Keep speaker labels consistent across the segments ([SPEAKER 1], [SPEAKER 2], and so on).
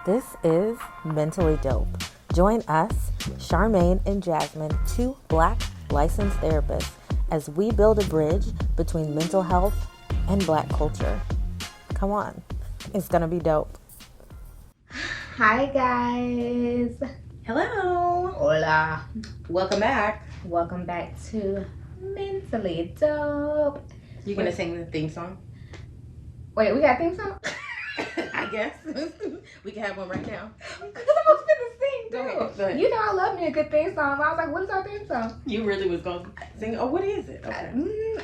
[SPEAKER 1] This is Mentally Dope. Join us, Charmaine and Jasmine, two Black licensed therapists, as we build a bridge between mental health and Black culture. Come on, it's gonna be dope.
[SPEAKER 2] Hi guys.
[SPEAKER 3] Hello.
[SPEAKER 2] Hola.
[SPEAKER 3] Welcome back.
[SPEAKER 2] Welcome back to Mentally Dope.
[SPEAKER 3] You gonna sing the theme song?
[SPEAKER 2] Wait, we got a theme song?
[SPEAKER 3] I guess. We can have one right now.
[SPEAKER 2] Because I'm going to sing too.
[SPEAKER 3] Go ahead.
[SPEAKER 2] You know I love me a good theme song. I was like, what is our theme song?
[SPEAKER 3] You really was gonna sing? Oh, what is it? Okay.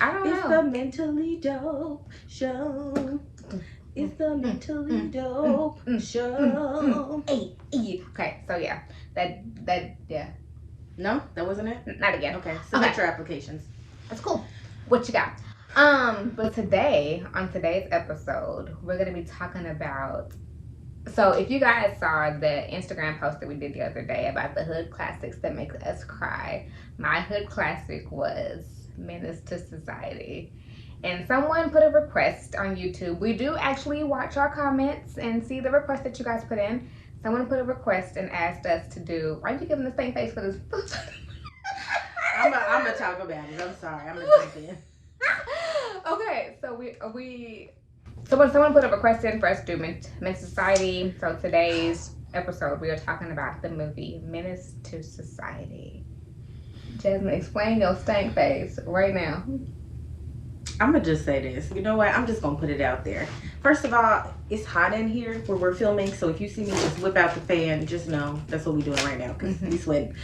[SPEAKER 2] I don't
[SPEAKER 3] It's
[SPEAKER 2] know.
[SPEAKER 3] the Mentally Dope Show. It's the Mentally Dope Show.
[SPEAKER 2] Okay, so yeah. Yeah.
[SPEAKER 3] No, that wasn't it?
[SPEAKER 2] Not again.
[SPEAKER 3] Okay, submit your applications.
[SPEAKER 2] That's cool. What you got? But today, on today's episode, we're gonna be talking about. So, if you guys saw the Instagram post that we did the other day about the hood classics that make us cry, my hood classic was Menace II Society. And someone put a request on YouTube. We do actually watch our comments and see the request that you guys put in. Someone put a request and asked us to do. Why are you giving the same face for this?
[SPEAKER 3] I'm gonna talk about it. I'm sorry. I'm gonna jump in.
[SPEAKER 2] Okay, so someone put a request in for us to do Menace Society. So today's episode, we are talking about the movie Menace II Society. Jasmine, explain your stank face right now.
[SPEAKER 3] I'm gonna just say this. You know what? I'm just gonna put it out there. First of all, it's hot in here where we're filming, so if you see me just whip out the fan, just know that's what we're doing right now because we sweating.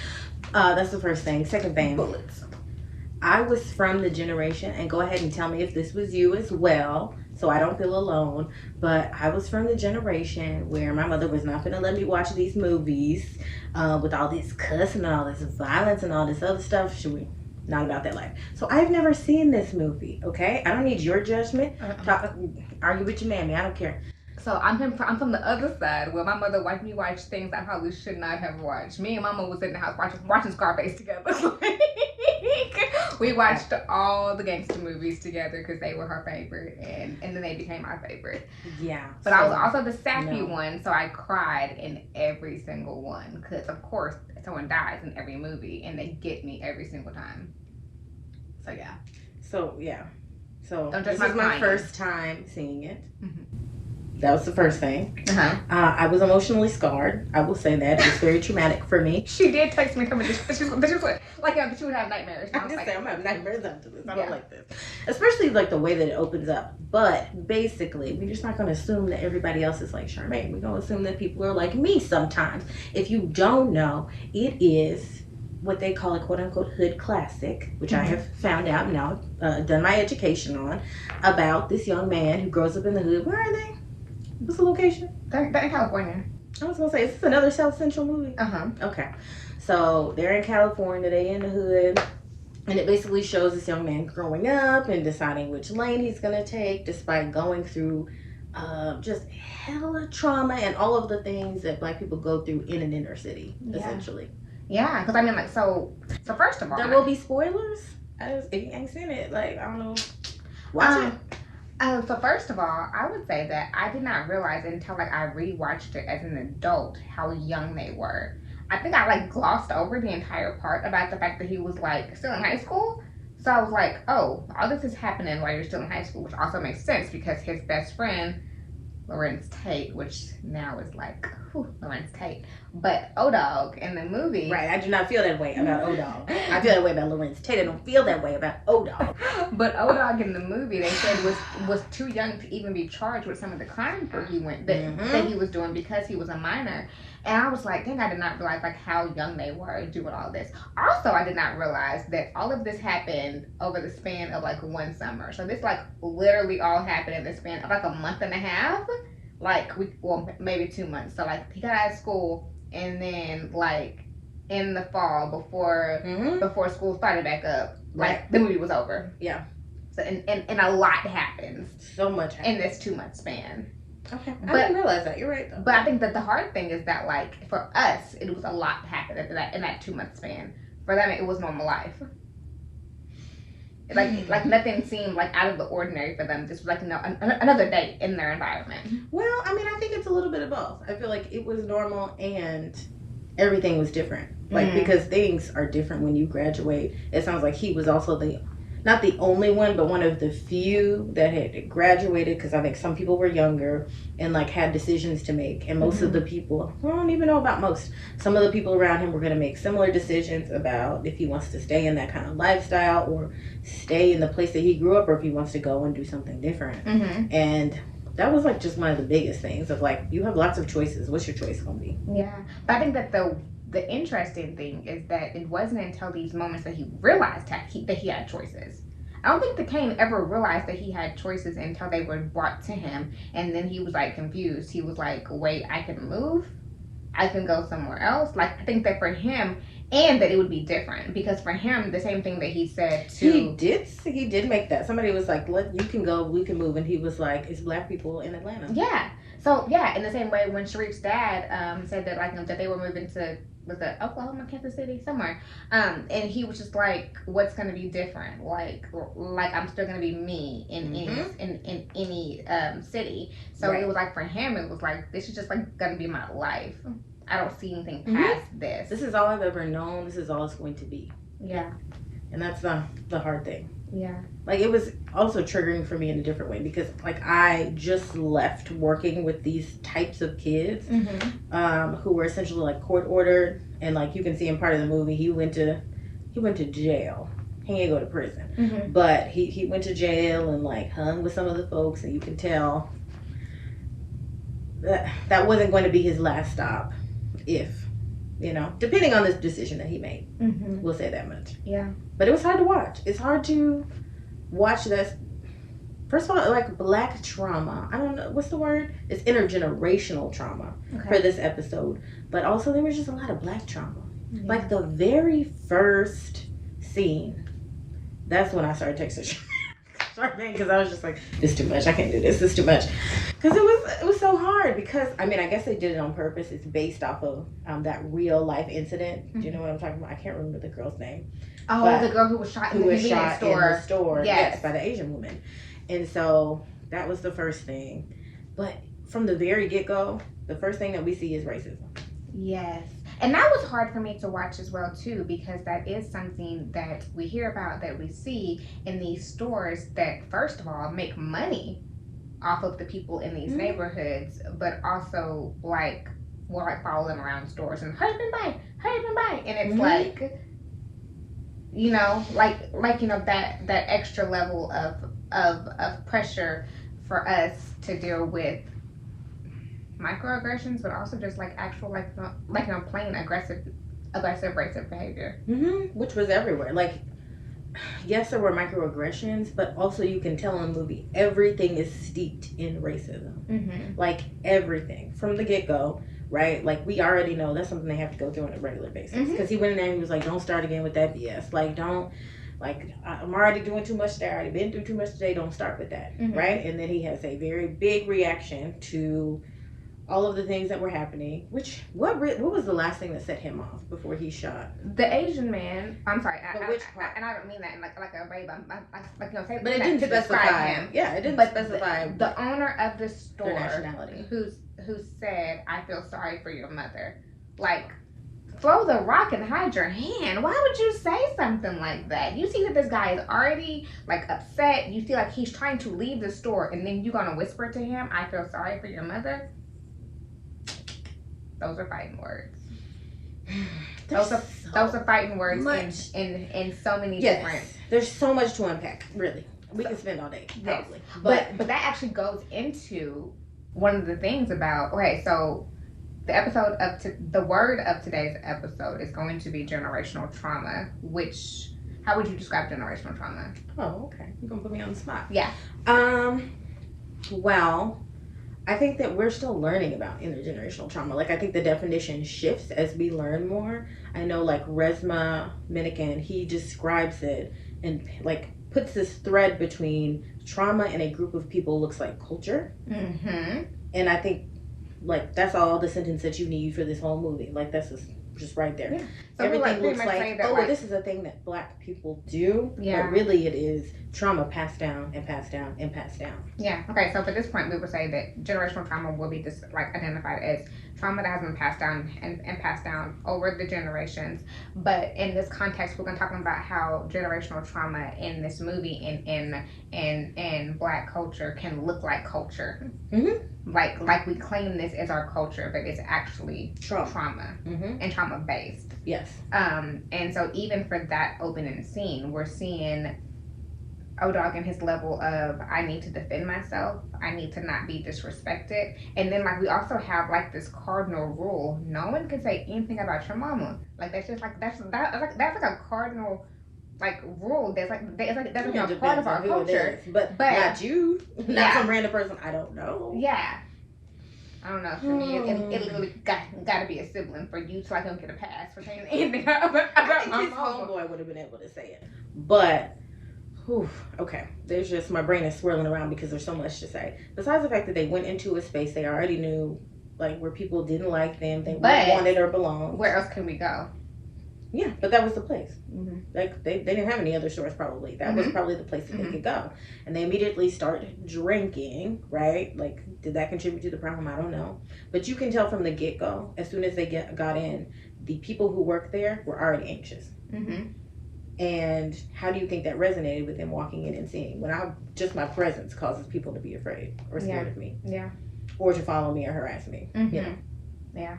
[SPEAKER 3] That's the first thing. Second thing,
[SPEAKER 2] Bullets.
[SPEAKER 3] I was from the generation, and go ahead and tell me if this was you as well, so I don't feel alone. But I was from the generation where my mother was not gonna let me watch these movies with all this cussing and all this violence and all this other stuff. Not about that life. So I've never seen this movie, okay? I don't need your judgment. Argue with your mammy. I don't care.
[SPEAKER 2] So I'm from the other side where my mother watched me watch things I probably should not have watched. Me and Mama was in the house watching Scarface together. We watched all the gangster movies together because they were her favorite, and then they became my favorite.
[SPEAKER 3] Yeah.
[SPEAKER 2] But I was also the sappy one, so I cried in every single one because, of course, someone dies in every movie, and they get me every single time. So yeah.
[SPEAKER 3] So
[SPEAKER 2] Don't
[SPEAKER 3] this
[SPEAKER 2] judge
[SPEAKER 3] is
[SPEAKER 2] my
[SPEAKER 3] my
[SPEAKER 2] crying.
[SPEAKER 3] first time seeing it.
[SPEAKER 2] Mhm.
[SPEAKER 3] That was the first thing. I was emotionally scarred. I will say that. It was very traumatic for me.
[SPEAKER 2] She did text me coming. She would have nightmares.
[SPEAKER 3] I'm just saying, I'm having nightmares after this. I
[SPEAKER 2] Yeah.
[SPEAKER 3] don't like this. Especially like the way that it opens up. But basically, we're just not going to assume that everybody else is like Charmaine. We're going to assume that people are like me sometimes. If you don't know, it is what they call a quote unquote hood classic, which I have found out now, done my education on, about this young man who grows up in the hood. Where are they? What's the location?
[SPEAKER 2] They're in California.
[SPEAKER 3] I was going to say, is this another South Central movie?
[SPEAKER 2] Uh-huh.
[SPEAKER 3] Okay. So they're in California, they in the hood, and it basically shows this young man growing up and deciding which lane he's gonna take despite going through just hella trauma and all of the things that Black people go through in an inner city, essentially.
[SPEAKER 2] Yeah, because I mean, like, so first of all,
[SPEAKER 3] There will be spoilers. If you ain't seen it, like, I don't know, watch it.
[SPEAKER 2] So first of all, I would say that I did not realize until like I rewatched it as an adult how young they were. I think I like glossed over the entire part about the fact that he was like still in high school. So I was like, oh, all this is happening while you're still in high school, which also makes sense because his best friend, Lawrence Tate, which now is like, Lawrence Tate. But O-Dog in the movie.
[SPEAKER 3] Right, I do not feel that way about O-Dog. I feel that way about Lawrence Tate. I don't feel that way about O-Dog.
[SPEAKER 2] But O-Dog in the movie, they said was too young to even be charged with some of the crimes that he was doing because he was a minor. And I was like, dang, I did not realize like how young they were doing all this. Also, I did not realize that all of this happened over the span of like one summer. So this like literally all happened in the span of like a month and a half. Like maybe 2 months. So like he got out of school and then like in the fall before school started back up, like the movie was over.
[SPEAKER 3] Yeah.
[SPEAKER 2] So and a lot happens.
[SPEAKER 3] So much happens
[SPEAKER 2] in this 2 month span.
[SPEAKER 3] Okay. I didn't realize that. You're right though.
[SPEAKER 2] But I think that the hard thing is that like for us it was a lot happened in that 2 month span. For them it was normal life. Like nothing seemed like out of the ordinary for them. This was like another day in their environment.
[SPEAKER 3] Well, I mean, I think it's a little bit of both. I feel like it was normal and everything was different. Like, because things are different when you graduate. It sounds like he was also not the only one, but one of the few that had graduated, because I think some people were younger and like had decisions to make. And most of the people, I don't even know about most, some of the people around him were going to make similar decisions about if he wants to stay in that kind of lifestyle or stay in the place that he grew up, or if he wants to go and do something different. And that was like just one of the biggest things of like, you have lots of choices. What's your choice going to be?
[SPEAKER 2] Yeah. But I think that the interesting thing is that it wasn't until these moments that he realized that he had choices. I don't think the Kane ever realized that he had choices until they were brought to him, and then he was like confused. He was like, wait, I can move? I can go somewhere else? Like, I think that for him, and that it would be different, because for him, the same thing that he said to...
[SPEAKER 3] He did make that. Somebody was like, you can go, we can move, and he was like, it's black people in Atlanta.
[SPEAKER 2] Yeah. So, yeah, in the same way when Sharif's dad said that, like, that they were moving to, was it Oklahoma, Kansas City, somewhere, and he was just like, what's going to be different? Like I'm still going to be me in any city. So it was like, for him, it was like, this is just like going to be my life. I don't see anything past this.
[SPEAKER 3] This is all I've ever known. This is all it's going to be.
[SPEAKER 2] Yeah.
[SPEAKER 3] And that's the hard thing.
[SPEAKER 2] Yeah.
[SPEAKER 3] Like, it was also triggering for me in a different way, because like I just left working with these types of kids who were essentially like court ordered, and like you can see in part of the movie, he went to jail. He didn't go to prison, but he went to jail and like hung with some of the folks, and you can tell that wasn't going to be his last stop, if depending on this decision that he made. We'll say that much.
[SPEAKER 2] Yeah.
[SPEAKER 3] But it was hard to watch. It's hard to watch this. First of all, like black trauma. I don't know. What's the word? It's intergenerational trauma for this episode. But also there was just a lot of black trauma. Yeah. Like the very first scene. That's when I started texting Charmaine, because I was just like, this is too much. I can't do this. This is too much. Because it was so hard. Because, I mean, I guess they did it on purpose. It's based off of that real life incident. Do you know what I'm talking about? I can't remember the girl's name.
[SPEAKER 2] Oh, the girl who was shot in the
[SPEAKER 3] store. Yes, by the Asian woman. And so that was the first thing. But from the very get-go, the first thing that we see is racism.
[SPEAKER 2] Yes. And that was hard for me to watch as well, too, because that is something that we hear about, that we see in these stores that, first of all, make money off of the people in these neighborhoods, but also, like, will like follow them around stores and hurry up and buy. And it's like, that extra level of pressure for us to deal with microaggressions, but also just like actual plain aggressive racist behavior,
[SPEAKER 3] which was everywhere. Like, yes, there were microaggressions, but also you can tell in the movie everything is steeped in racism. Like everything from the get-go, right? Like, we already know that's something they have to go through on a regular basis, because he went in there and he was like, don't start again with that BS. Like, don't, like, I'm already doing too much today. I already been through too much today. Don't start with that, right? And then he has a very big reaction to all of the things that were happening. What was the last thing that set him off before he shot?
[SPEAKER 2] The Asian man. I'm sorry.
[SPEAKER 3] Which part?
[SPEAKER 2] And I don't mean that in like a way, but
[SPEAKER 3] but it didn't specify him. Yeah, it didn't specify
[SPEAKER 2] the owner of the store,
[SPEAKER 3] their nationality,
[SPEAKER 2] who said, "I feel sorry for your mother." Like, throw the rock and hide your hand. Why would you say something like that? You see that this guy is already like upset. You feel like he's trying to leave the store, and then you're gonna whisper to him, "I feel sorry for your mother." Those are fighting words. Those are fighting words in so many different.
[SPEAKER 3] There's so much to unpack. Really, we can spend all day probably.
[SPEAKER 2] But that actually goes into one of the things about. Okay, so the word of today's episode is going to be generational trauma. Which, how would you describe generational trauma?
[SPEAKER 3] Oh, okay. You're gonna put me on the spot.
[SPEAKER 2] Yeah.
[SPEAKER 3] Well, I think that we're still learning about intergenerational trauma. Like, I think the definition shifts as we learn more. I know, like, Resma Minikin, he describes it and, like, puts this thread between trauma in a group of people looks like culture. And I think, like, that's all the sentence that you need for this whole movie. Like, that's just right there.
[SPEAKER 2] Yeah. So
[SPEAKER 3] Everything looks
[SPEAKER 2] pretty much
[SPEAKER 3] like,
[SPEAKER 2] that,
[SPEAKER 3] oh, this is a thing that Black people do.
[SPEAKER 2] Yeah.
[SPEAKER 3] But really it is trauma passed down and passed down and passed down.
[SPEAKER 2] Yeah. Okay. So for this point, we would say that generational trauma will be just like identified as trauma that has been passed down and passed down over the generations. But in this context, we're going to talk about how generational trauma in this movie in Black culture can look like culture.
[SPEAKER 3] Mm-hmm.
[SPEAKER 2] Like we claim this as our culture, but it's actually trauma
[SPEAKER 3] mm-hmm.
[SPEAKER 2] and trauma based.
[SPEAKER 3] Yes.
[SPEAKER 2] And so even for that opening scene, we're seeing O-Dog and his level of, I need to defend myself, I need to not be disrespected. And then like we also have like this cardinal rule: no one can say anything about your mama. Like that's just like that's like a cardinal like rule that's like a part of our culture.
[SPEAKER 3] But not you, not some random person I don't know.
[SPEAKER 2] Yeah. I don't know. For me, it literally got to be a sibling for you to like don't get a pass for saying anything about
[SPEAKER 3] I think
[SPEAKER 2] my
[SPEAKER 3] his
[SPEAKER 2] mama.
[SPEAKER 3] homeboy would have been able to say it, but. Whew, okay, there's just, my brain is swirling around because there's so much to say. Besides the fact that they went into a space they already knew, like, where people didn't like them, they wanted or belonged.
[SPEAKER 2] Where else can we go?
[SPEAKER 3] Yeah, but that was the place.
[SPEAKER 2] Mm-hmm.
[SPEAKER 3] Like, they didn't have any other stores probably. That was probably the place that they could go. And they immediately start drinking, right? Like, did that contribute to the problem? I don't know. But you can tell from the get-go, as soon as they got in, the people who worked there were already anxious.
[SPEAKER 2] Mm-hmm.
[SPEAKER 3] And how do you think that resonated with them walking in and seeing when just my presence causes people to be afraid or scared of me, or to follow me or harass me?
[SPEAKER 2] Mm-hmm.
[SPEAKER 3] You know?
[SPEAKER 2] Yeah.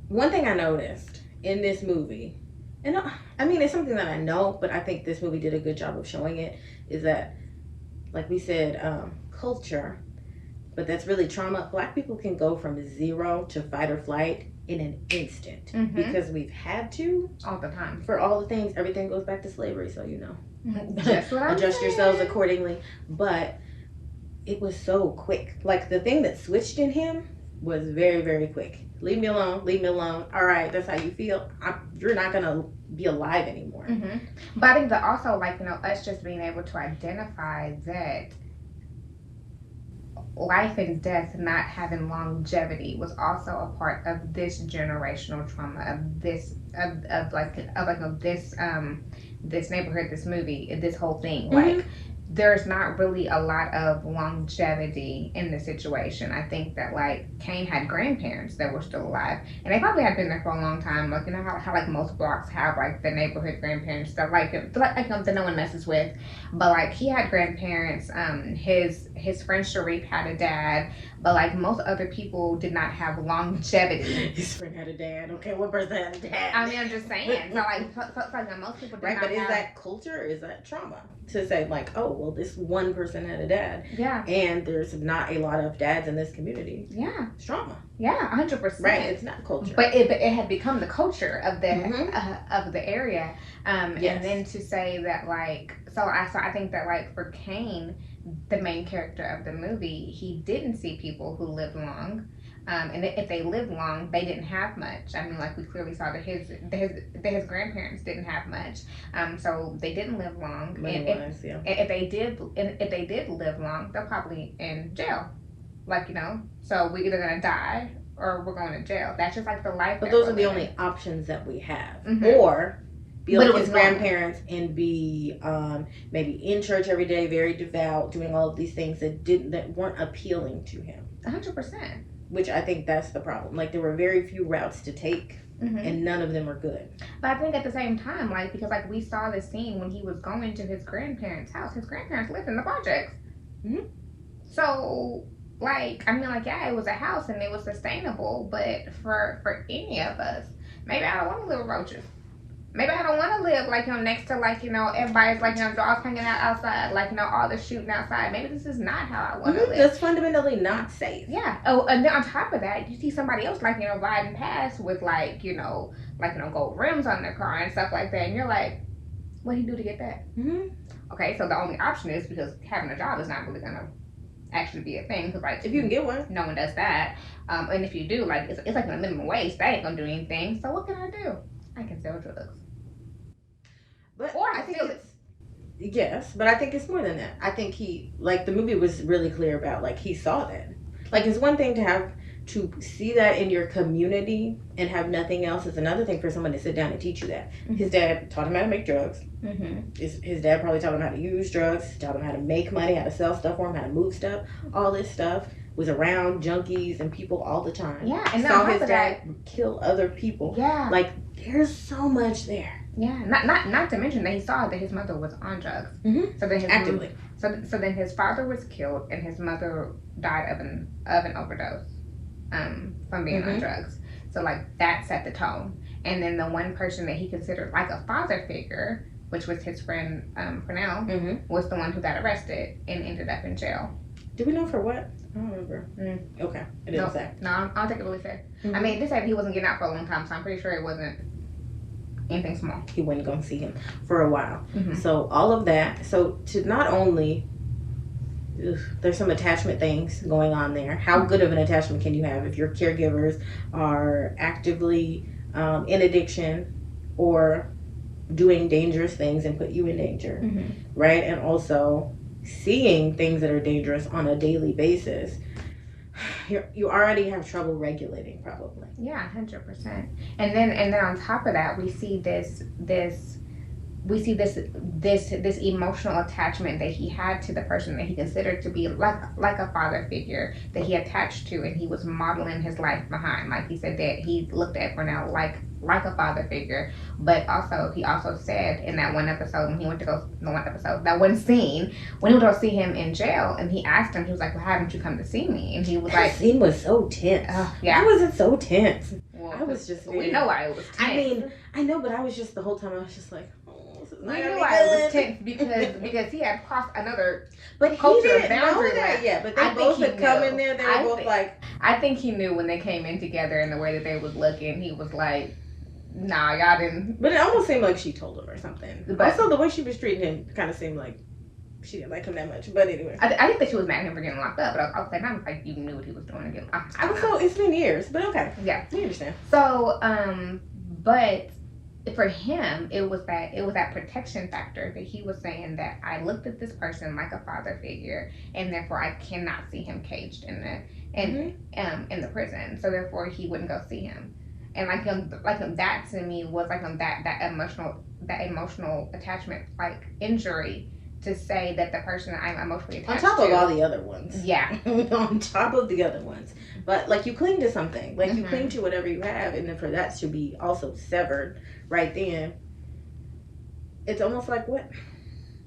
[SPEAKER 3] One thing I noticed in this movie, and I mean it's something that I know, but I think this movie did a good job of showing it, is that, like we said, culture, but that's really trauma. Black people can go from 0 to fight or flight in an instant because we've had to
[SPEAKER 2] all the time
[SPEAKER 3] for all the things. Everything goes back to slavery, so you know.
[SPEAKER 2] Just what I'm
[SPEAKER 3] adjust
[SPEAKER 2] saying.
[SPEAKER 3] yourselves accordingly. But it was so quick. Like the thing that switched in him was very, very quick. Leave me alone. Leave me alone. All right, that's how you feel. You're not gonna be alive anymore.
[SPEAKER 2] But I think that also, like, you know, us just being able to identify that life and death not having longevity was also a part of this generational trauma of this this neighborhood, this movie, this whole thing. Like, there's not really a lot of longevity in the situation. I think that like Kane had grandparents that were still alive, and they probably had been there for a long time. Like, you know how like most blocks have like the neighborhood grandparents that that no one messes with. But like he had grandparents. His friend Sharif had a dad, but like most other people did not have longevity.
[SPEAKER 3] His friend had a dad. Okay, what person had a dad?
[SPEAKER 2] I mean, I'm just saying. So like most people did
[SPEAKER 3] right,
[SPEAKER 2] not
[SPEAKER 3] but is
[SPEAKER 2] have...
[SPEAKER 3] that culture or is that trauma? To say like, oh, well, this one person had a dad.
[SPEAKER 2] Yeah.
[SPEAKER 3] And there's not a lot of dads in this community.
[SPEAKER 2] Yeah.
[SPEAKER 3] It's trauma.
[SPEAKER 2] Yeah, 100%.
[SPEAKER 3] Right, it's not culture.
[SPEAKER 2] But it had become the culture of the of the area.
[SPEAKER 3] Yes.
[SPEAKER 2] And then to say that like, so I think that like for Kane, the main character of the movie, he didn't see people who lived long. And if they lived long, they didn't have much. I mean, like we clearly saw that his grandparents didn't have much. So they didn't live long. And if they did live long, they're probably in jail. Like, you know, so we're either gonna die or we're going to jail. That's just like the life.
[SPEAKER 3] But those are the only options that we have.
[SPEAKER 2] Mm-hmm.
[SPEAKER 3] Or be like his grandparents and be maybe in church every day, very devout, doing all of these things that weren't appealing to him.
[SPEAKER 2] 100%.
[SPEAKER 3] Which I think that's the problem. Like there were very few routes to take, and none of them are good.
[SPEAKER 2] But I think at the same time, like because like we saw the scene when he was going to his grandparents' house. His grandparents lived in the projects.
[SPEAKER 3] Mm-hmm.
[SPEAKER 2] So like I mean like yeah, it was a house and it was sustainable. But for any of us, maybe I don't want to live with roaches. Maybe I don't want to live like, you know, next to like, you know, everybody's like, you know, dogs hanging out outside, like, you know, all the shooting outside. Maybe this is not how I want to live.
[SPEAKER 3] That's fundamentally not safe.
[SPEAKER 2] Yeah. Oh, and then on top of that, you see somebody else like, you know, riding past with like, you know, gold rims on their car and stuff like that. And you're like, what do you do to get that? Okay, so the only option is because having a job is not really going to actually be a thing. Because like,
[SPEAKER 3] if you can get one,
[SPEAKER 2] no one does that. And if you do, like, it's like a minimum wage. That ain't going to do anything. So what can I do? I can sell drugs.
[SPEAKER 3] But
[SPEAKER 2] or
[SPEAKER 3] I think yes, but I think it's more than that. I think the movie was really clear about, like, he saw that. Like, it's one thing to have to see that in your community and have nothing else is another thing for someone to sit down and teach you that. His dad taught him how to make drugs. His dad probably taught him how to use drugs, taught him how to make money, how to sell stuff for him, how to move stuff. All this stuff was around junkies and people all the time.
[SPEAKER 2] Yeah, and
[SPEAKER 3] saw his dad kill other people.
[SPEAKER 2] Yeah,
[SPEAKER 3] like there's so much there.
[SPEAKER 2] Yeah, not to mention that he saw that his mother was on drugs. So then
[SPEAKER 3] actively.
[SPEAKER 2] So then his father was killed and his mother died of an overdose, from being on drugs. So like that set the tone. And then the one person that he considered like a father figure, which was his friend Purnell, was the one who got arrested and ended up in jail.
[SPEAKER 3] Do we know for what? I don't remember. Okay, it didn't say.
[SPEAKER 2] No, I don't think it really said. I mean, they said he wasn't getting out for a long time, so I'm pretty sure it wasn't anything small.
[SPEAKER 3] He wasn't going to see him for a while. So all of that. So to not only, there's some attachment things going on there. How good of an attachment can you have if your caregivers are actively in addiction or doing dangerous things and put you in danger, right? And also seeing things that are dangerous on a daily basis. You already have trouble regulating, probably.
[SPEAKER 2] Yeah, 100%. And then on top of that, we see this emotional attachment that he had to the person that he considered to be like a father figure that he attached to, and he was modeling his life behind. Like he said that he looked at Purnell like a father figure, but also he also said in that one episode when he went to go that one scene when he went to go see him in jail, and he asked him, he was like, "Well, haven't you come to see me?" And he was like,
[SPEAKER 3] "That scene was so tense."
[SPEAKER 2] Yeah,
[SPEAKER 3] why was it so tense?
[SPEAKER 2] Well,
[SPEAKER 3] I was just.
[SPEAKER 2] We know why it was tense.
[SPEAKER 3] I mean, I know, but I was just the whole time I was just like,
[SPEAKER 2] we knew why it was tense because he had crossed another
[SPEAKER 3] but
[SPEAKER 2] culture
[SPEAKER 3] he didn't
[SPEAKER 2] boundary
[SPEAKER 3] know that yet. But they
[SPEAKER 2] I
[SPEAKER 3] both
[SPEAKER 2] think
[SPEAKER 3] had
[SPEAKER 2] he
[SPEAKER 3] come
[SPEAKER 2] knew.
[SPEAKER 3] in there. They were both like.
[SPEAKER 2] I think he knew when they came in together and the way that they was looking. He was like, "Nah, y'all didn't."
[SPEAKER 3] But it almost seemed like she told him or something. But also the way she was treating him kind of seemed like she didn't like him that much. But anyway,
[SPEAKER 2] I think that she was mad at him for getting locked up. But I was like, not like you knew what he was doing again.
[SPEAKER 3] Also, it's been years, but okay.
[SPEAKER 2] Yeah,
[SPEAKER 3] we understand.
[SPEAKER 2] So, but for him, it was that protection factor that he was saying that I looked at this person like a father figure, and therefore I cannot see him caged in the prison. So therefore, he wouldn't go see him. And that to me was that emotional attachment, like injury, to say that the person I'm emotionally attached to.
[SPEAKER 3] On top of all the other ones.
[SPEAKER 2] Yeah.
[SPEAKER 3] On top of the other ones. But like you cling to something. Like you cling to whatever you have, and then for that to be also severed right then, it's almost like what?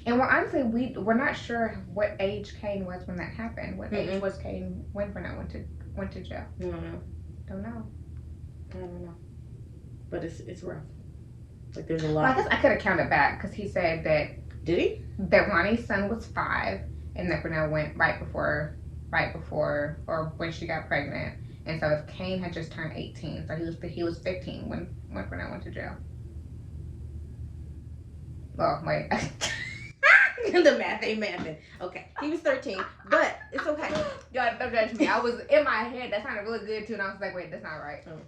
[SPEAKER 2] And well, honestly, we're not sure what age Kane was when that happened. What age was Kane when Burnett went to jail?
[SPEAKER 3] I don't know.
[SPEAKER 2] I don't know.
[SPEAKER 3] But it's rough. Like there's a lot.
[SPEAKER 2] Well, I guess I could have counted back because he said that.
[SPEAKER 3] Did he?
[SPEAKER 2] That Ronnie's son was 5, and that Burnett went right before, or when she got pregnant. And so if Kane had just turned 18, so he was 15 when Burnett went to jail. Oh wait.
[SPEAKER 3] The math ain't mathing. Okay, he was 13, but it's okay.
[SPEAKER 2] God, don't judge me. I was in my head. That sounded really good too, and I was like, wait, that's not right.
[SPEAKER 3] Oh.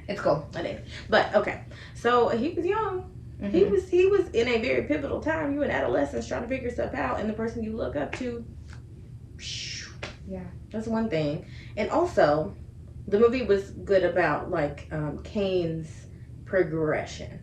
[SPEAKER 2] It's cool.
[SPEAKER 3] I did, but okay. So he was young. He was in a very pivotal time. You in adolescence trying to figure stuff out, and the person you look up to.
[SPEAKER 2] Yeah,
[SPEAKER 3] that's one thing. And also, the movie was good about like Kane's progression,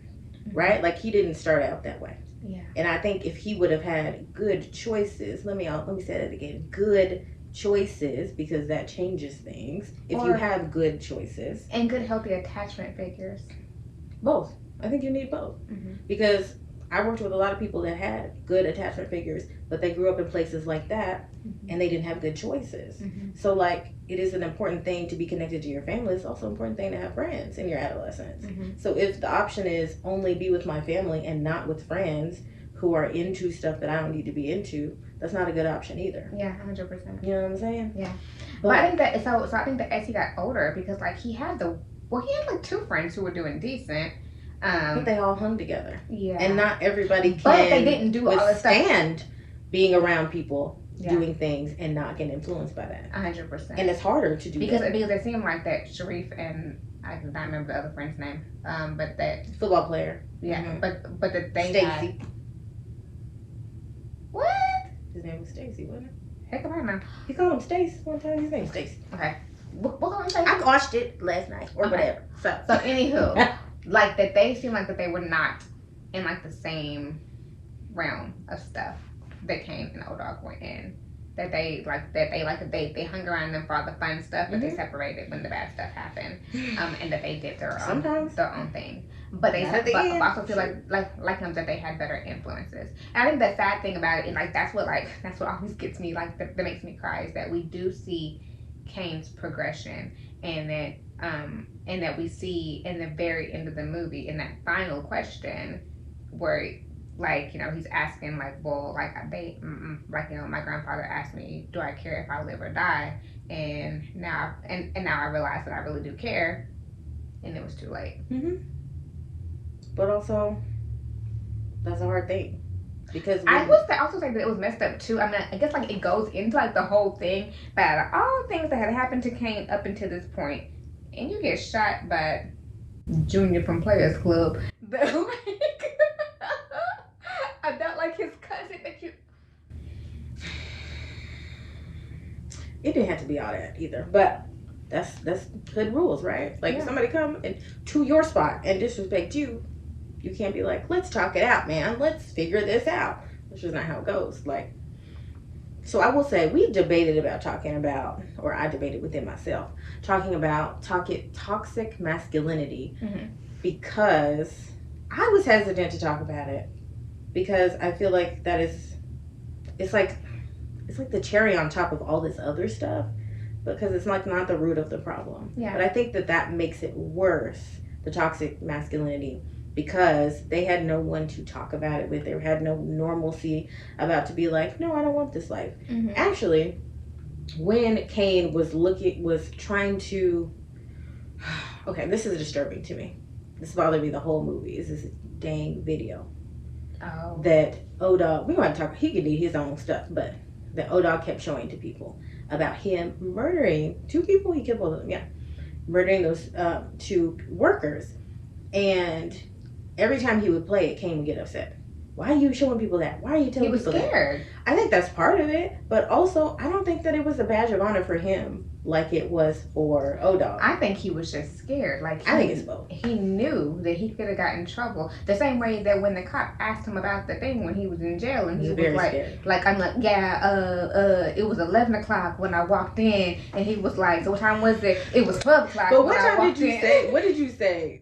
[SPEAKER 3] right? Like he didn't start out that way.
[SPEAKER 2] Yeah.
[SPEAKER 3] And I think if he would have had good choices, let me say that again. Good choices, because that changes things. If you have good choices
[SPEAKER 2] and good healthy attachment figures,
[SPEAKER 3] both. I think you need both. Because I worked with a lot of people that had good attachment figures, but they grew up in places like that and they didn't have good choices. So like it is an important thing to be connected to your family. It's also an important thing to have friends in your adolescence. So if the option is only be with my family and not with friends who are into stuff that I don't need to be into, that's not a good option either.
[SPEAKER 2] Yeah, 100%.
[SPEAKER 3] You know what I'm saying?
[SPEAKER 2] Yeah. But I think that so I think that as he got older, because like he had like 2 friends who were doing decent.
[SPEAKER 3] But they all hung together.
[SPEAKER 2] Yeah.
[SPEAKER 3] And not everybody can.
[SPEAKER 2] But they didn't do all this stuff.
[SPEAKER 3] Withstand being around people doing things and not getting influenced by that.
[SPEAKER 2] 100%.
[SPEAKER 3] And it's harder to do
[SPEAKER 2] because
[SPEAKER 3] that.
[SPEAKER 2] Because it seemed like that Sharif and I can't remember the other friend's name. But that
[SPEAKER 3] football player.
[SPEAKER 2] Yeah. But that they
[SPEAKER 3] Stacy.
[SPEAKER 2] What?
[SPEAKER 3] His name was Stacy, wasn't it?
[SPEAKER 2] Heck if I know.
[SPEAKER 3] He called him Stace one time. His name's Stacy.
[SPEAKER 2] Okay. what was I saying?
[SPEAKER 3] I watched it last night or whatever. So
[SPEAKER 2] anywho, like that they seem like that they were not in like the same realm of stuff that Kane and O-Dog were in. That they hung around them for all the fun stuff, but they separated when the bad stuff happened, and that they did their own thing. But they also feel like him that they had better influences. And I think the sad thing about it, and like that's what always gets me, like that makes me cry, is that we do see Kane's progression, and that we see in the very end of the movie, in that final question, where like, you know, he's asking like, well, like like, you know, my grandfather asked me, do I care if I live or die? And now I realize that I really do care, and it was too late.
[SPEAKER 3] But also, that's a hard thing, because
[SPEAKER 2] I would also say that it was messed up too. I mean, I guess like it goes into like the whole thing, but out of all things that had happened to Kane up until this point, and you get shot by Junior from Players Club. I felt like his cousin that you.
[SPEAKER 3] It didn't have to be all that either, but that's hood rules, right? Like if somebody come to your spot and disrespect you, you can't be like, let's talk it out, man. Let's figure this out. Which is not how it goes. Like, so I will say we debated about or I debated within myself, talking about toxic masculinity, because I was hesitant to talk about it, because I feel like it's like the cherry on top of all this other stuff, because it's like not the root of the problem. Yeah. But I think that makes it worse, the toxic masculinity, because they had no one to talk about it with. They had no normalcy about to be like, no, I don't want this life. Actually, when Kane was trying to, okay, this is disturbing to me. This bothered me the whole movie. Is this dang video that O-Dog, we want to talk, he could do his own stuff, but that O-Dog kept showing to people about him murdering 2 people. He killed both of them, murdering those 2 workers. And every time he would play it, Kane would get upset. Why are you showing people that? Why are you telling people that? He was scared. I think that's part of it, but also I don't think that it was a badge of honor for him like it was for O-Dog.
[SPEAKER 2] I think he was just scared. Like
[SPEAKER 3] I think it's both.
[SPEAKER 2] He knew that he could have gotten in trouble. The same way that when the cop asked him about the thing when he was in jail, and he was like, scared. I'm like, it was 11 o'clock when I walked in, and he was like, so what time was it? It was 12 o'clock.
[SPEAKER 3] But what time did you say? What did you say?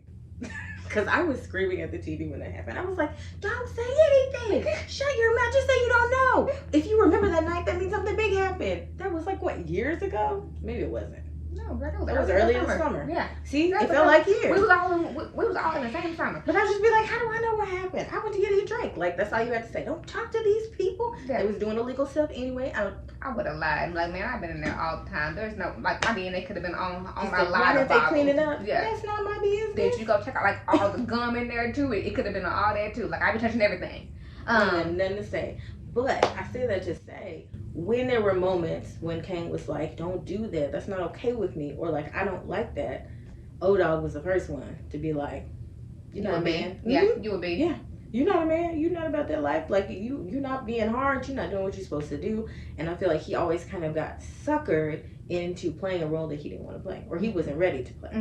[SPEAKER 3] Because I was screaming at the TV when that happened. I was like, don't say anything. Shut your mouth. Just say you don't know. If you remember that night, that means something big happened. That was like, what, years ago? Maybe it wasn't.
[SPEAKER 2] No, girl,
[SPEAKER 3] it was early in the summer.
[SPEAKER 2] Yeah.
[SPEAKER 3] See, it felt like years.
[SPEAKER 2] We was all in the same summer.
[SPEAKER 3] But I'd just be like, how do I know what happened? I went to get a drink. Like, that's all you had to say. Don't talk to these people. Yeah. They was doing illegal stuff anyway.
[SPEAKER 2] I would have lied. Like, man, I've been in there all the time. There's no, like, my DNA could have been on my line.
[SPEAKER 3] Why didn't they clean it up? Yeah. That's not my business.
[SPEAKER 2] Did you go check out, like, all the gum in there, too? It could have been all that, too. Like, I be touching everything.
[SPEAKER 3] Nothing to say. But I say that to say, when there were moments when Kane was like, don't do that, that's not okay with me, or like, I don't like that, O-Dog was the first one to be like, you're not a man.
[SPEAKER 2] Yeah, you would be.
[SPEAKER 3] Yeah. You're not a man. You're not about that life. Like, you're not being hard. You're not doing what you're supposed to do. And I feel like he always kind of got suckered into playing a role that he didn't want to play, or he wasn't ready to play.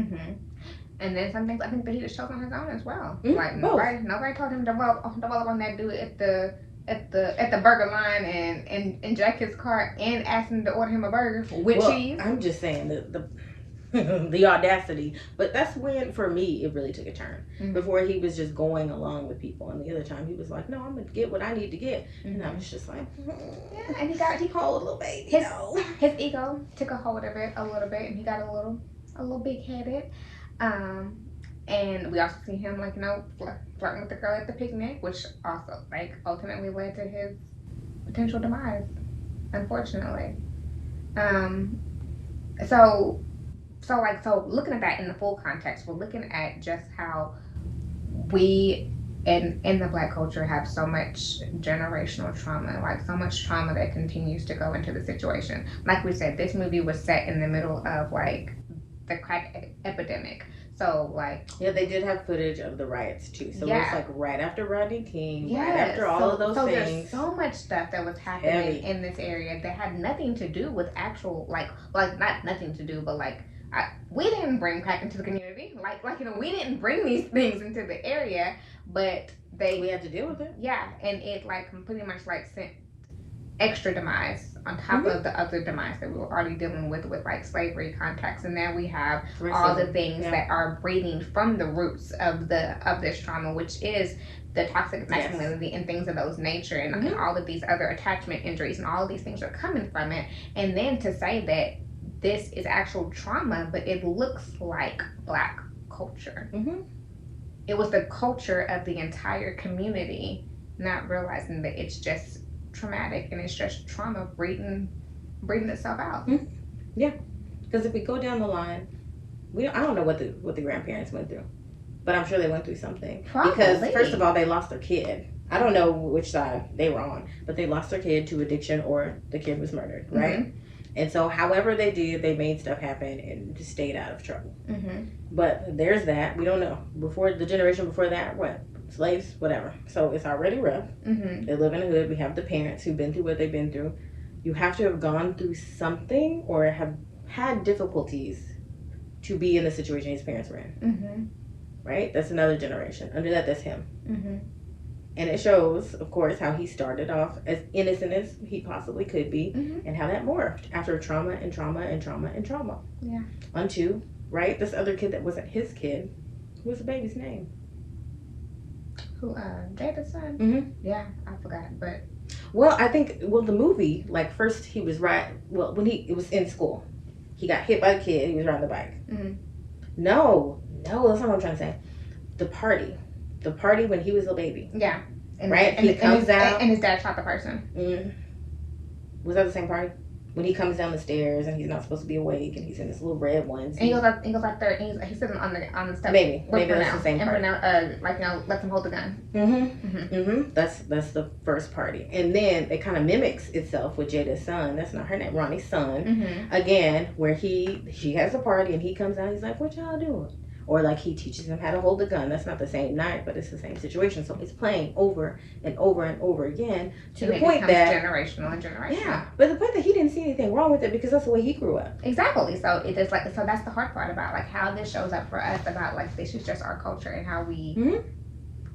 [SPEAKER 2] And then some things I think that he just chose on his own as well. Like, nobody told him to develop on that dude at the burger line and jack his car and ask him to order him a burger with cheese.
[SPEAKER 3] I'm just saying the audacity. But that's when, for me, it really took a turn. Before, he was just going along with people, and the other time he was like, no, I'm gonna get what I need to get. And I was just like,
[SPEAKER 2] yeah. And he
[SPEAKER 3] hold a little baby.
[SPEAKER 2] His ego took a hold of it a little bit, and he got a little big headed. And we also see him, like, you know, flirting with the girl at the picnic, which also, like, ultimately led to his potential demise, unfortunately. So looking at that in the full context, we're looking at just how we in the Black culture have so much generational trauma, like so much trauma that continues to go into the situation. Like we said, this movie was set in the middle of, like, the crack epidemic. So, like...
[SPEAKER 3] Yeah, they did have footage of the riots, too. So, it was, like, right after Rodney King,
[SPEAKER 2] yes.
[SPEAKER 3] right after all of those
[SPEAKER 2] so
[SPEAKER 3] things.
[SPEAKER 2] There's so much stuff that was happening in this area that had nothing to do with actual, like not nothing to do, but, like, we didn't bring crack into the community. Like, we didn't bring these things into the area, but we
[SPEAKER 3] had to deal with it.
[SPEAKER 2] Yeah, and it, like, pretty much, like, sent extra demise on top of the other demise that we were already dealing with like slavery contracts, and then we have all the things that are breeding from the roots of this trauma, which is the toxic masculinity and things of those nature, and all of these other attachment injuries, and all of these things are coming from it. And then to say that this is actual trauma, but it looks like Black culture. It was the culture of the entire community, not realizing that it's just traumatic and it's just trauma breeding itself out.
[SPEAKER 3] Yeah, because if we go down the line, I don't know what the grandparents went through, but I'm sure they went through something.
[SPEAKER 2] Probably.
[SPEAKER 3] Because first of all, they lost their kid. I don't know which side they were on, but they lost their kid to addiction, or the kid was murdered, right? And so however they did, they made stuff happen and just stayed out of trouble. But there's that. We don't know. Before the generation before that, what? Slaves, whatever. So it's already rough. They live in a hood. We have the parents who've been through what they've been through. You have to have gone through something or have had difficulties to be in the situation his parents were in. Right? That's another generation. Under that's him. And it shows, of course, how he started off as innocent as he possibly could be, and how that morphed after trauma and trauma and trauma and trauma.
[SPEAKER 2] Yeah.
[SPEAKER 3] Unto, right, this other kid that wasn't his kid. What was the baby's name?
[SPEAKER 2] Who, Jada's son? Yeah, I forgot, but...
[SPEAKER 3] Well, I think, the movie, like, first he was when it was in school. He got hit by a kid, he was riding the bike. No, that's not what I'm trying to say. The party when he was a baby.
[SPEAKER 2] Yeah.
[SPEAKER 3] Right? He comes out.
[SPEAKER 2] And his dad shot the person.
[SPEAKER 3] Was that the same party? When he comes down the stairs and he's not supposed to be awake and he's in this little red onesie. And
[SPEAKER 2] he goes out there and he's sitting on the step.
[SPEAKER 3] Maybe that's the same party.
[SPEAKER 2] And lets him hold the gun.
[SPEAKER 3] That's the first party. And then it kind of mimics itself with Jada's son. That's not her name, Ronnie's son. Again, where she has a party and he comes out, he's like, what y'all doing? Or like he teaches him how to hold a gun. That's not the same night, but it's the same situation. So it's playing over and over and over again to the point that
[SPEAKER 2] generational and generational.
[SPEAKER 3] Yeah, but the point that he didn't see anything wrong with it because that's the way he grew up.
[SPEAKER 2] Exactly. So it is like, so that's the hard part about like how this shows up for us, about like this is just our culture and how we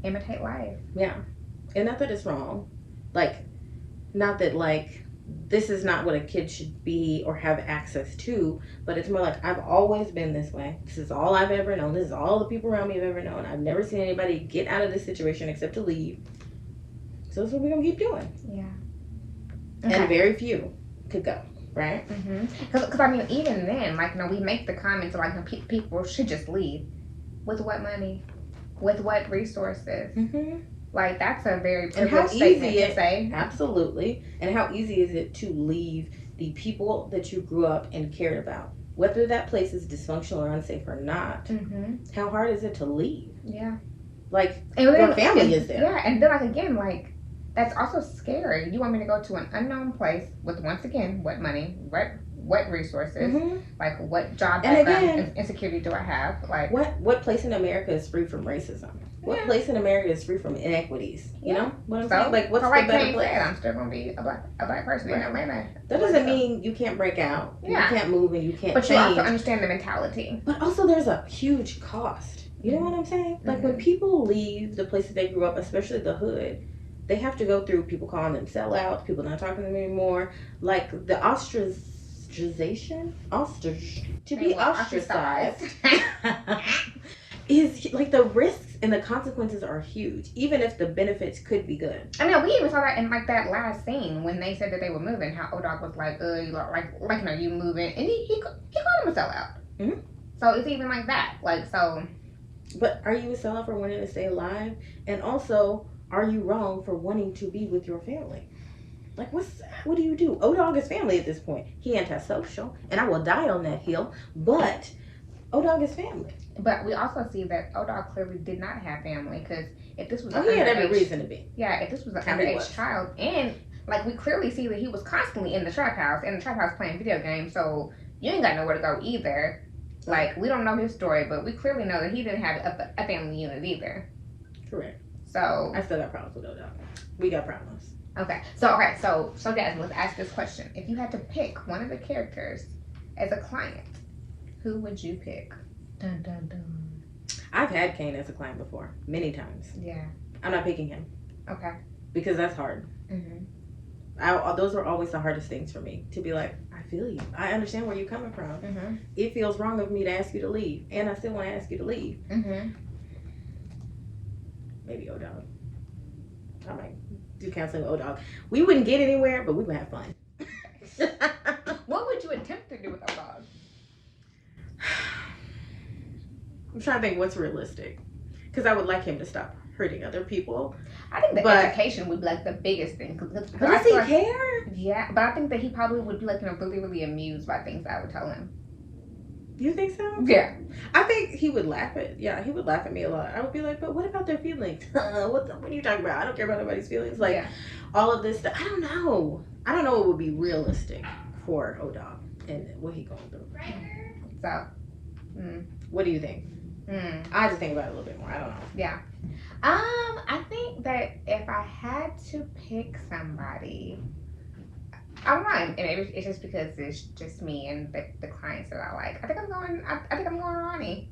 [SPEAKER 2] imitate life.
[SPEAKER 3] Yeah, and not that it's wrong, like not that like this is not what a kid should be or have access to, but it's more like I've always been this way. This is all I've ever known. This is all the people around me have ever known. I've never seen anybody get out of this situation except to leave. So that's what we're going to keep doing.
[SPEAKER 2] Yeah.
[SPEAKER 3] Okay. And very few could go, right?
[SPEAKER 2] Because I mean, even then, like, we make the comments like, people should just leave. With what money? With what resources? Like, that's a very privileged statement to say.
[SPEAKER 3] Absolutely. And how easy is it to leave the people that you grew up and cared about? Whether that place is dysfunctional or unsafe or not, how hard is it to leave?
[SPEAKER 2] Yeah.
[SPEAKER 3] Like, your family is there.
[SPEAKER 2] Yeah, and then, like, again, like, that's also scary. You want me to go to an unknown place with, once again, what money, what resources, like, what job background insecurity do I have? Like,
[SPEAKER 3] what place in America is free from racism? What place in America is free from inequities? You know what I'm saying? Like, what's the better place?
[SPEAKER 2] I'm still gonna be a black person in Atlanta.
[SPEAKER 3] That doesn't mean you can't break out.
[SPEAKER 2] Yeah.
[SPEAKER 3] You can't move and you can't
[SPEAKER 2] But
[SPEAKER 3] change.
[SPEAKER 2] you also understand the mentality.
[SPEAKER 3] But also, there's a huge cost. You know what I'm saying? Like, when people leave the place that they grew up, especially the hood, they have to go through people calling them sellouts, people not talking to them anymore. Like, the ostracization, to be ostracized. Is like the risks and the consequences are huge, even if the benefits could be good.
[SPEAKER 2] I mean, we even saw that in like that last scene when they said that they were moving. How O-Dog was like, you moving, and he called him a sellout. So it's even like that, like so.
[SPEAKER 3] But are you a sellout for wanting to stay alive? And also, are you wrong for wanting to be with your family? Like, what do you do? O-Dog is family at this point. He antisocial, and I will die on that hill. But O-Dog is family.
[SPEAKER 2] But we also see that O-Dog clearly did not have family, because if this was
[SPEAKER 3] he had every reason to be.
[SPEAKER 2] Yeah, if this was an underage child, and like we clearly see that he was constantly in the trap house playing video games, so you ain't got nowhere to go either. Like, we don't know his story, but we clearly know that he didn't have a family unit either.
[SPEAKER 3] Correct.
[SPEAKER 2] So
[SPEAKER 3] I still got problems with O-Dog. We got problems.
[SPEAKER 2] Okay. So Jasmine, let's ask this question. If you had to pick one of the characters as a client, who would you pick? Dun dun dun.
[SPEAKER 3] I've had Kane as a client before, many times.
[SPEAKER 2] Yeah.
[SPEAKER 3] I'm not picking him.
[SPEAKER 2] Okay.
[SPEAKER 3] Because that's hard.
[SPEAKER 2] Mm-hmm.
[SPEAKER 3] Those are always the hardest things for me, to be like, I feel you. I understand where you're coming from.
[SPEAKER 2] Mm-hmm.
[SPEAKER 3] It feels wrong of me to ask you to leave, and I still want to ask you to leave.
[SPEAKER 2] Mm-hmm.
[SPEAKER 3] Maybe O-Dog. I might do counseling with O-Dog. We wouldn't get anywhere, but we would have fun.
[SPEAKER 2] What would you attempt to do with O-Dog?
[SPEAKER 3] I'm trying to think what's realistic. Because I would like him to stop hurting other people.
[SPEAKER 2] I think the education would be like the biggest thing.
[SPEAKER 3] But does he care?
[SPEAKER 2] Yeah, but I think that he probably would be like, really, really amused by things I would tell him.
[SPEAKER 3] You think so?
[SPEAKER 2] Yeah.
[SPEAKER 3] I think he would laugh at, he would laugh at me a lot. I would be like, but what about their feelings? What are you talking about? I don't care about anybody's feelings. Like, all of this stuff. I don't know. I don't know what would be realistic for O-Dog and what he going through.
[SPEAKER 2] So,
[SPEAKER 3] what do you think? I have to think about it a little bit more. I don't know.
[SPEAKER 2] Yeah. I think that if I had to pick somebody, I don't know, and maybe it's just because it's just me and the clients that I like. I think I'm going Ronnie.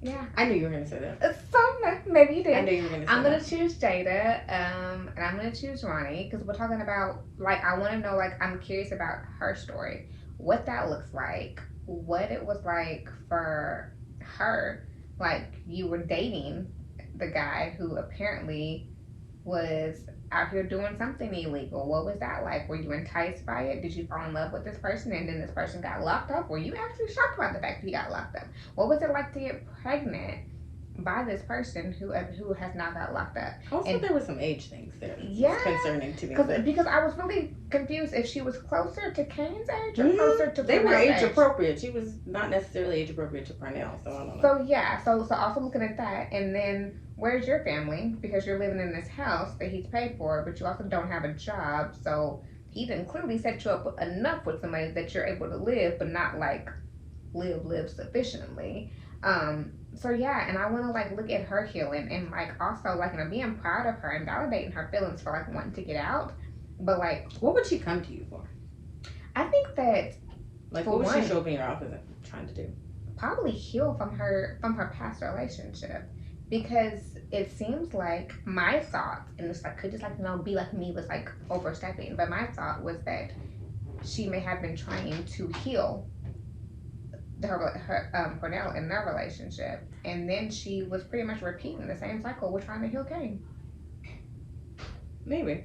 [SPEAKER 2] Yeah.
[SPEAKER 3] I knew you were gonna say that.
[SPEAKER 2] So maybe you did.
[SPEAKER 3] I knew you were gonna say
[SPEAKER 2] I'm
[SPEAKER 3] that.
[SPEAKER 2] gonna choose Jada, and I'm gonna choose Ronnie because we're talking about, like, I want to know, like, I'm curious about her story, what that looks like, what it was like for her. Like, you were dating the guy who apparently was out here doing something illegal. What was that like? Were you enticed by it? Did you fall in love with this person and then this person got locked up? Were you actually shocked about the fact that he got locked up? What was it like to get pregnant by this person who has now got locked up?
[SPEAKER 3] Also, there were some age things there.
[SPEAKER 2] Yeah,
[SPEAKER 3] it's concerning to me.
[SPEAKER 2] Because I was really confused if she was closer to Kane's age or closer to
[SPEAKER 3] they were
[SPEAKER 2] Parnell's
[SPEAKER 3] age appropriate. She was not necessarily age appropriate to Parnell, so I don't know.
[SPEAKER 2] So yeah, so also looking at that, and then where's your family? Because you're living in this house that he's paid for, but you also don't have a job. So he didn't clearly set you up enough with somebody that you're able to live, but not like live sufficiently. So yeah, and I want to like look at her healing and like also like, being proud of her and validating her feelings for like wanting to get out. But like,
[SPEAKER 3] what would she come to you for?
[SPEAKER 2] I think that
[SPEAKER 3] like, what would she show up in your office trying to do?
[SPEAKER 2] Probably heal from her past relationship, because it seems like my thought, and it's like could just like be like me was like overstepping, but my thought was that she may have been trying to heal her Cornell in their relationship, and then she was pretty much repeating the same cycle with trying to heal Kane.
[SPEAKER 3] Maybe.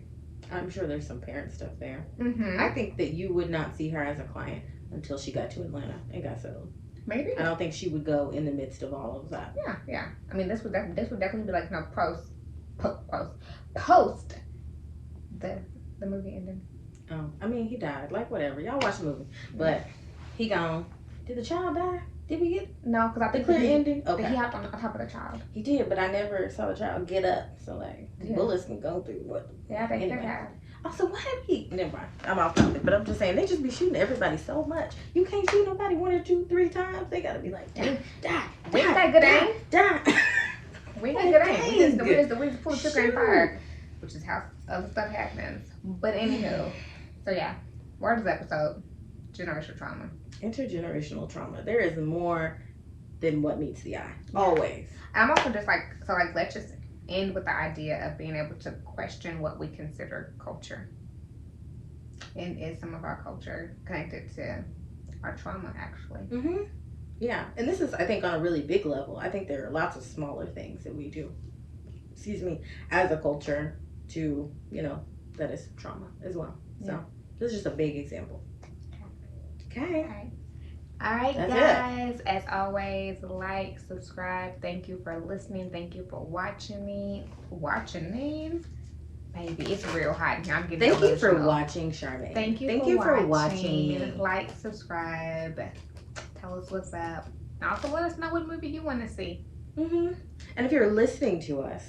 [SPEAKER 3] I'm sure there's some parent stuff there.
[SPEAKER 2] Mm-hmm.
[SPEAKER 3] I think that you would not see her as a client until she got to Atlanta and got settled.
[SPEAKER 2] Maybe.
[SPEAKER 3] I don't think she would go in the midst of all of that.
[SPEAKER 2] Yeah. I mean, this would definitely be like post the movie ending.
[SPEAKER 3] Oh, I mean, he died. Like, whatever. Y'all watch the movie. But he gone. Did the child die? Did we get
[SPEAKER 2] no? Because I think
[SPEAKER 3] the clear ending.
[SPEAKER 2] Okay. He hopped on top of the child.
[SPEAKER 3] He did, but I never saw the child get up. So like, bullets can go through what?
[SPEAKER 2] Yeah, I think anyway.
[SPEAKER 3] Also, what have he? Never mind. I'm off topic, but I'm just saying they just be shooting everybody so much. You can't shoot nobody 1 or 2, 3 times. They gotta be like, die.
[SPEAKER 2] We ain't got good aim.
[SPEAKER 3] Die.
[SPEAKER 2] We ain't got good aim. We just pull the trigger and fire, which is how other stuff happens. But anywho, so yeah, word of the episode: generational trauma.
[SPEAKER 3] Intergenerational trauma. There is more than what meets the eye. Always.
[SPEAKER 2] I'm also just like, so like, let's just end with the idea of being able to question what we consider culture. And is some of our culture connected to our trauma, actually?
[SPEAKER 3] Mm-hmm. Yeah. And this is, I think, on a really big level. I think there are lots of smaller things that we do, as a culture to, that is trauma as well. So this is just a big example. Okay.
[SPEAKER 2] All right,
[SPEAKER 3] That's
[SPEAKER 2] guys. As always, like, subscribe. Thank you for listening. Thank you for watching me. Baby, it's real hot in here. I'm getting
[SPEAKER 3] Thank you for
[SPEAKER 2] delusional.
[SPEAKER 3] Watching, Charmaine.
[SPEAKER 2] Thank you for watching. Like, subscribe. Tell us what's up. Also, let us know what movie you want to see.
[SPEAKER 3] Mm-hmm. And if you're listening to us,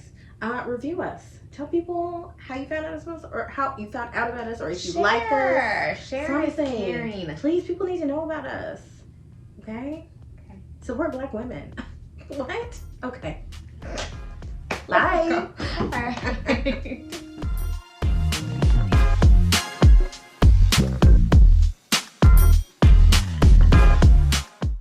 [SPEAKER 3] review us. Tell people how you found out about us, or how you found out about us, or if you like us.
[SPEAKER 2] Share.
[SPEAKER 3] Something. Please, people need to know about us. Okay? Support Black women. What? Okay. Bye.
[SPEAKER 2] Bye.